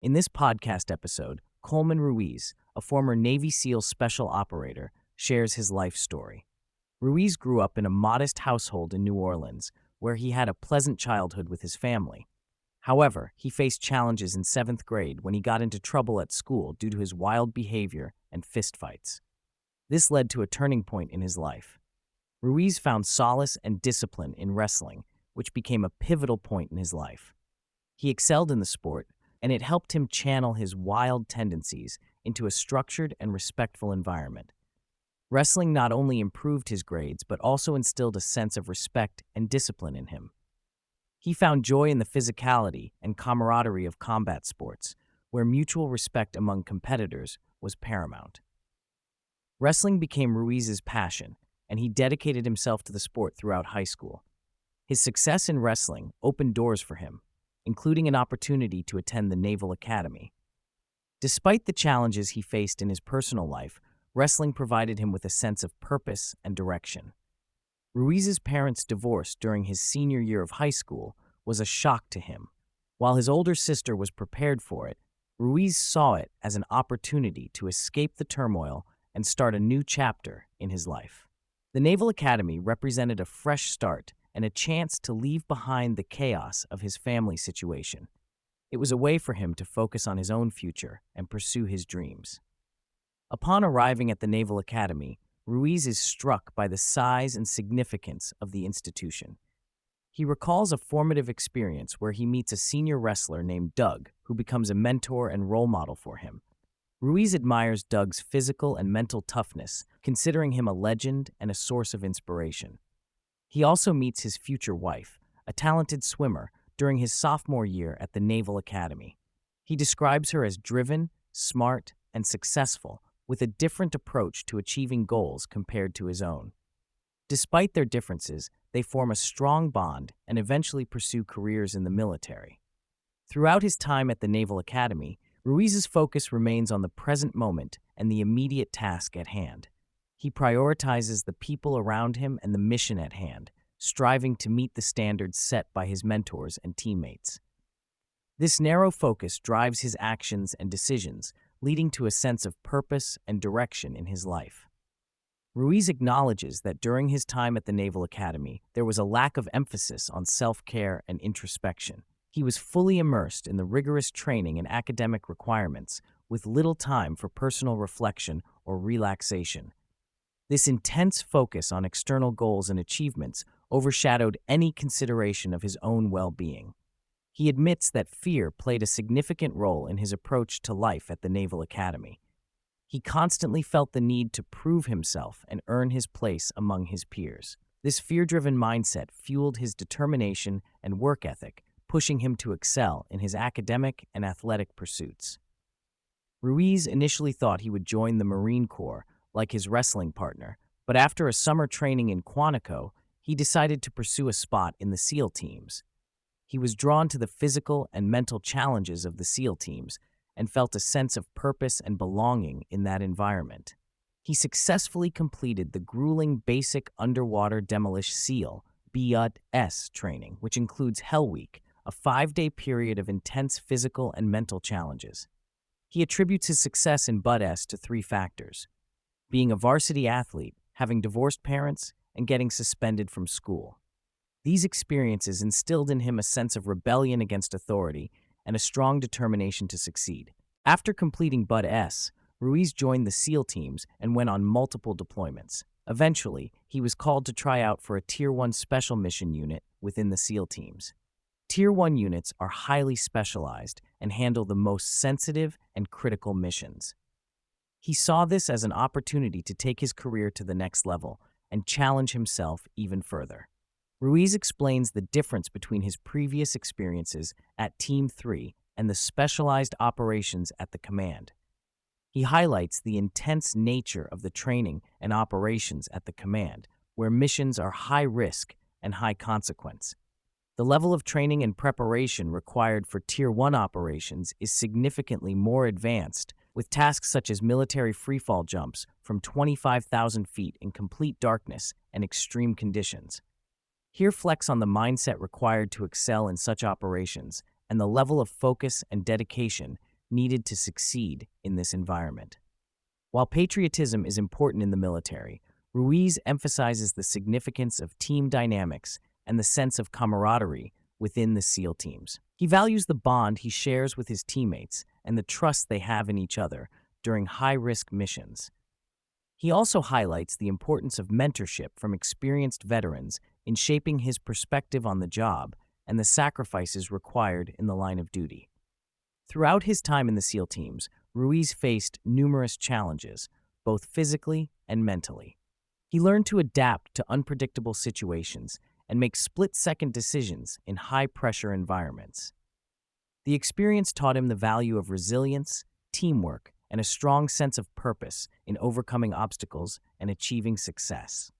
In this podcast episode, Coleman Ruiz, a former Navy SEAL special operator, shares his life story. Ruiz grew up in a modest household in New Orleans, where he had a pleasant childhood with his family. However, he faced challenges in 7th grade when he got into trouble at school due to his wild behavior and fistfights. This led to a turning point in his life. Ruiz found solace and discipline in wrestling, which became a pivotal point in his life. He excelled in the sport, and it helped him channel his wild tendencies into a structured and respectful environment. Wrestling not only improved his grades, but also instilled a sense of respect and discipline in him. He found joy in the physicality and camaraderie of combat sports, where mutual respect among competitors was paramount. Wrestling became Ruiz's passion, and he dedicated himself to the sport throughout high school. His success in wrestling opened doors for him, including an opportunity to attend the Naval Academy. Despite the challenges he faced in his personal life, wrestling provided him with a sense of purpose and direction. Ruiz's parents' divorce during his senior year of high school was a shock to him. While his older sister was prepared for it, Ruiz saw it as an opportunity to escape the turmoil and start a new chapter in his life. The Naval Academy represented a fresh start and a chance to leave behind the chaos of his family situation. It was a way for him to focus on his own future and pursue his dreams. Upon arriving at the Naval Academy, Ruiz is struck by the size and significance of the institution. He recalls a formative experience where he meets a senior wrestler named Doug, who becomes a mentor and role model for him. Ruiz admires Doug's physical and mental toughness, considering him a legend and a source of inspiration. He also meets his future wife, a talented swimmer, during his sophomore year at the Naval Academy. He describes her as driven, smart, and successful, with a different approach to achieving goals compared to his own. Despite their differences, they form a strong bond and eventually pursue careers in the military. Throughout his time at the Naval Academy, Ruiz's focus remains on the present moment and the immediate task at hand. He prioritizes the people around him and the mission at hand, striving to meet the standards set by his mentors and teammates. This narrow focus drives his actions and decisions, leading to a sense of purpose and direction in his life. Ruiz acknowledges that during his time at the Naval Academy, there was a lack of emphasis on self-care and introspection. He was fully immersed in the rigorous training and academic requirements, with little time for personal reflection or relaxation. This intense focus on external goals and achievements overshadowed any consideration of his own well-being. He admits that fear played a significant role in his approach to life at the Naval Academy. He constantly felt the need to prove himself and earn his place among his peers. This fear-driven mindset fueled his determination and work ethic, pushing him to excel in his academic and athletic pursuits. Ruiz initially thought he would join the Marine Corps, like his wrestling partner, but after a summer training in Quantico, he decided to pursue a spot in the SEAL teams. He was drawn to the physical and mental challenges of the SEAL teams and felt a sense of purpose and belonging in that environment. He successfully completed the grueling Basic Underwater Demolition SEAL (BUD-S) training, which includes Hell Week, a 5-day period of intense physical and mental challenges. He attributes his success in BUD-S to 3 factors: being a varsity athlete, having divorced parents, and getting suspended from school. These experiences instilled in him a sense of rebellion against authority and a strong determination to succeed. After completing BUD-S, Ruiz joined the SEAL teams and went on multiple deployments. Eventually, he was called to try out for a Tier 1 special mission unit within the SEAL teams. Tier 1 units are highly specialized and handle the most sensitive and critical missions. He saw this as an opportunity to take his career to the next level and challenge himself even further. Ruiz explains the difference between his previous experiences at Team 3 and the specialized operations at the command. He highlights the intense nature of the training and operations at the command, where missions are high risk and high consequence. The level of training and preparation required for Tier 1 operations is significantly more advanced, with tasks such as military freefall jumps from 25,000 feet in complete darkness and extreme conditions. He reflects on the mindset required to excel in such operations and the level of focus and dedication needed to succeed in this environment. While patriotism is important in the military, Ruiz emphasizes the significance of team dynamics and the sense of camaraderie within the SEAL teams. He values the bond he shares with his teammates and the trust they have in each other during high-risk missions. He also highlights the importance of mentorship from experienced veterans in shaping his perspective on the job and the sacrifices required in the line of duty. Throughout his time in the SEAL teams, Ruiz faced numerous challenges, both physically and mentally. He learned to adapt to unpredictable situations and make split-second decisions in high-pressure environments. The experience taught him the value of resilience, teamwork, and a strong sense of purpose in overcoming obstacles and achieving success.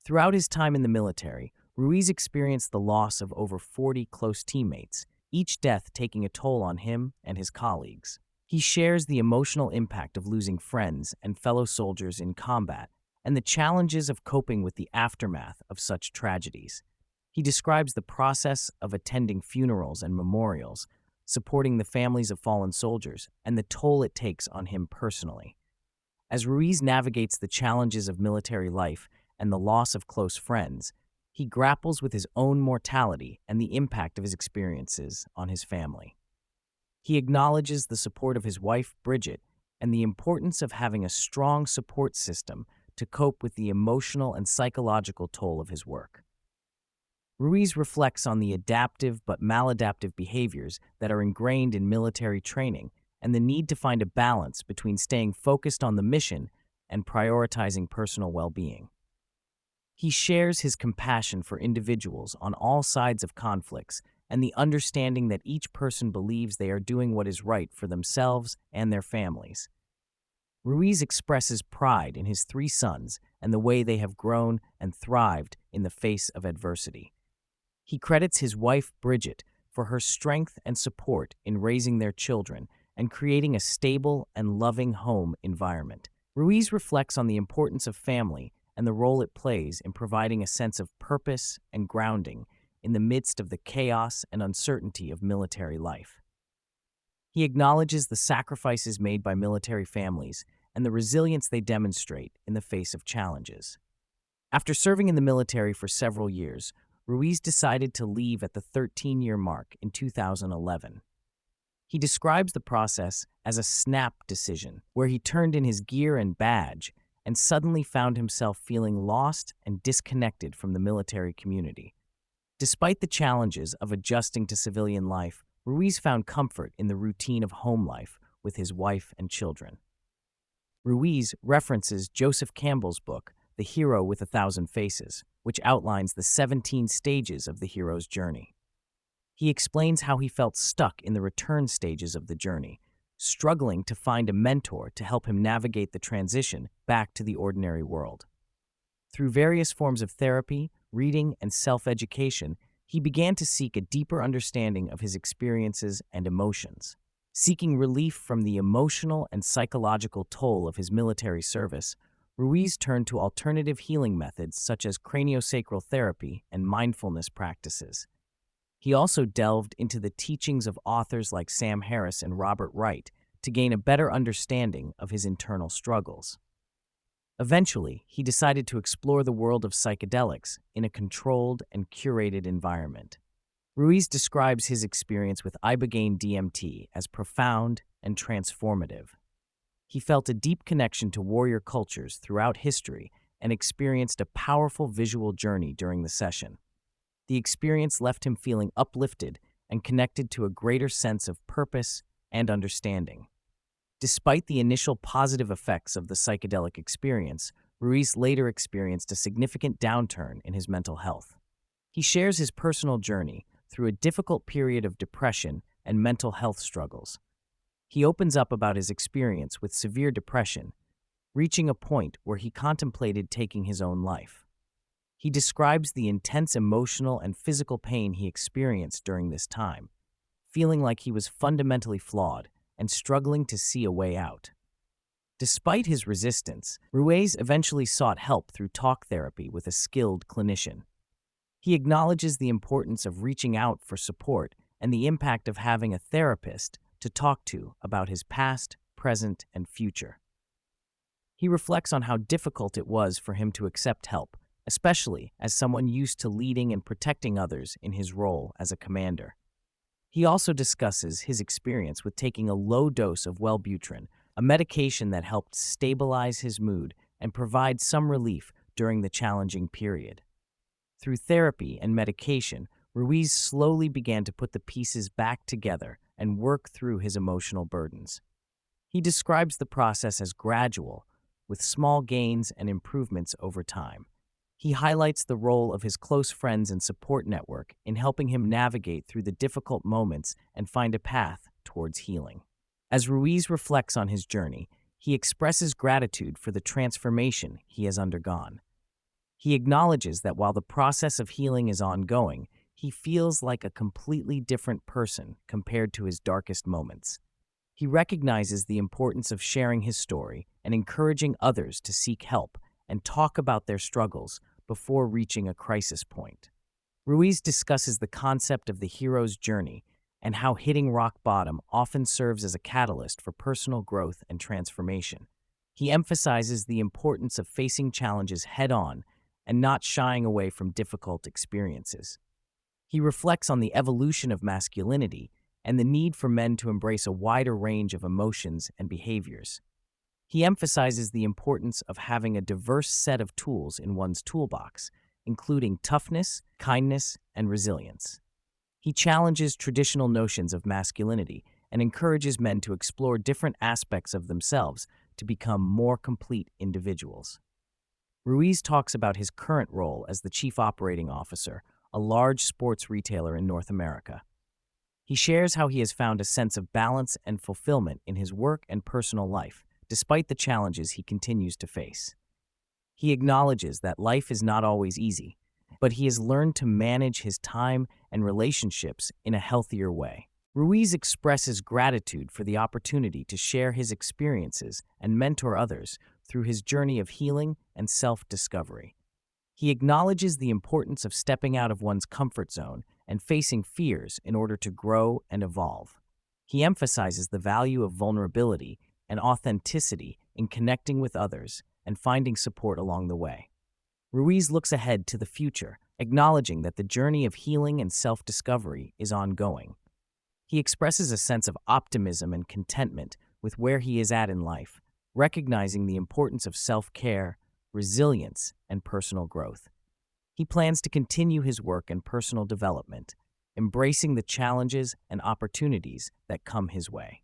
Throughout his time in the military, Ruiz experienced the loss of over 40 close teammates, each death taking a toll on him and his colleagues. He shares the emotional impact of losing friends and fellow soldiers in combat and the challenges of coping with the aftermath of such tragedies. He describes the process of attending funerals and memorials, supporting the families of fallen soldiers, and the toll it takes on him personally. As Ruiz navigates the challenges of military life and the loss of close friends, he grapples with his own mortality and the impact of his experiences on his family. He acknowledges the support of his wife, Bridget, and the importance of having a strong support system to cope with the emotional and psychological toll of his work. Ruiz reflects on the adaptive but maladaptive behaviors that are ingrained in military training and the need to find a balance between staying focused on the mission and prioritizing personal well-being. He shares his compassion for individuals on all sides of conflicts and the understanding that each person believes they are doing what is right for themselves and their families. Ruiz expresses pride in his 3 sons and the way they have grown and thrived in the face of adversity. He credits his wife, Bridget, for her strength and support in raising their children and creating a stable and loving home environment. Ruiz reflects on the importance of family and the role it plays in providing a sense of purpose and grounding in the midst of the chaos and uncertainty of military life. He acknowledges the sacrifices made by military families and the resilience they demonstrate in the face of challenges. After serving in the military for several years, Ruiz decided to leave at the 13-year mark in 2011. He describes the process as a snap decision, where he turned in his gear and badge and suddenly found himself feeling lost and disconnected from the military community. Despite the challenges of adjusting to civilian life, Ruiz found comfort in the routine of home life with his wife and children. Ruiz references Joseph Campbell's book, The Hero with a Thousand Faces, which outlines the 17 stages of the hero's journey. He explains how he felt stuck in the return stages of the journey, struggling to find a mentor to help him navigate the transition back to the ordinary world. Through various forms of therapy, reading, and self-education, he began to seek a deeper understanding of his experiences and emotions. Seeking relief from the emotional and psychological toll of his military service, Ruiz turned to alternative healing methods such as craniosacral therapy and mindfulness practices. He also delved into the teachings of authors like Sam Harris and Robert Wright to gain a better understanding of his internal struggles. Eventually, he decided to explore the world of psychedelics in a controlled and curated environment. Ruiz describes his experience with ibogaine DMT as profound and transformative. He felt a deep connection to warrior cultures throughout history and experienced a powerful visual journey during the session. The experience left him feeling uplifted and connected to a greater sense of purpose and understanding. Despite the initial positive effects of the psychedelic experience, Ruiz later experienced a significant downturn in his mental health. He shares his personal journey through a difficult period of depression and mental health struggles. He opens up about his experience with severe depression, reaching a point where he contemplated taking his own life. He describes the intense emotional and physical pain he experienced during this time, feeling like he was fundamentally flawed and struggling to see a way out. Despite his resistance, Ruiz eventually sought help through talk therapy with a skilled clinician. He acknowledges the importance of reaching out for support and the impact of having a therapist to talk to about his past, present, and future. He reflects on how difficult it was for him to accept help, especially as someone used to leading and protecting others in his role as a commander. He also discusses his experience with taking a low dose of Wellbutrin, a medication that helped stabilize his mood and provide some relief during the challenging period. Through therapy and medication, Ruiz slowly began to put the pieces back together and work through his emotional burdens. He describes the process as gradual, with small gains and improvements over time. He highlights the role of his close friends and support network in helping him navigate through the difficult moments and find a path towards healing. As Ruiz reflects on his journey, he expresses gratitude for the transformation he has undergone. He acknowledges that while the process of healing is ongoing, he feels like a completely different person compared to his darkest moments. He recognizes the importance of sharing his story and encouraging others to seek help and talk about their struggles before reaching a crisis point. Ruiz discusses the concept of the hero's journey and how hitting rock bottom often serves as a catalyst for personal growth and transformation. He emphasizes the importance of facing challenges head-on and not shying away from difficult experiences. He reflects on the evolution of masculinity and the need for men to embrace a wider range of emotions and behaviors. He emphasizes the importance of having a diverse set of tools in one's toolbox, including toughness, kindness, and resilience. He challenges traditional notions of masculinity and encourages men to explore different aspects of themselves to become more complete individuals. Ruiz talks about his current role as the Chief Operating Officer, a large sports retailer in North America. He shares how he has found a sense of balance and fulfillment in his work and personal life, despite the challenges he continues to face. He acknowledges that life is not always easy, but he has learned to manage his time and relationships in a healthier way. Ruiz expresses gratitude for the opportunity to share his experiences and mentor others through his journey of healing and self-discovery. He acknowledges the importance of stepping out of one's comfort zone and facing fears in order to grow and evolve. He emphasizes the value of vulnerability and authenticity in connecting with others and finding support along the way. Ruiz looks ahead to the future, acknowledging that the journey of healing and self-discovery is ongoing. He expresses a sense of optimism and contentment with where he is at in life, recognizing the importance of self-care, resilience, and personal growth. He plans to continue his work and personal development, embracing the challenges and opportunities that come his way.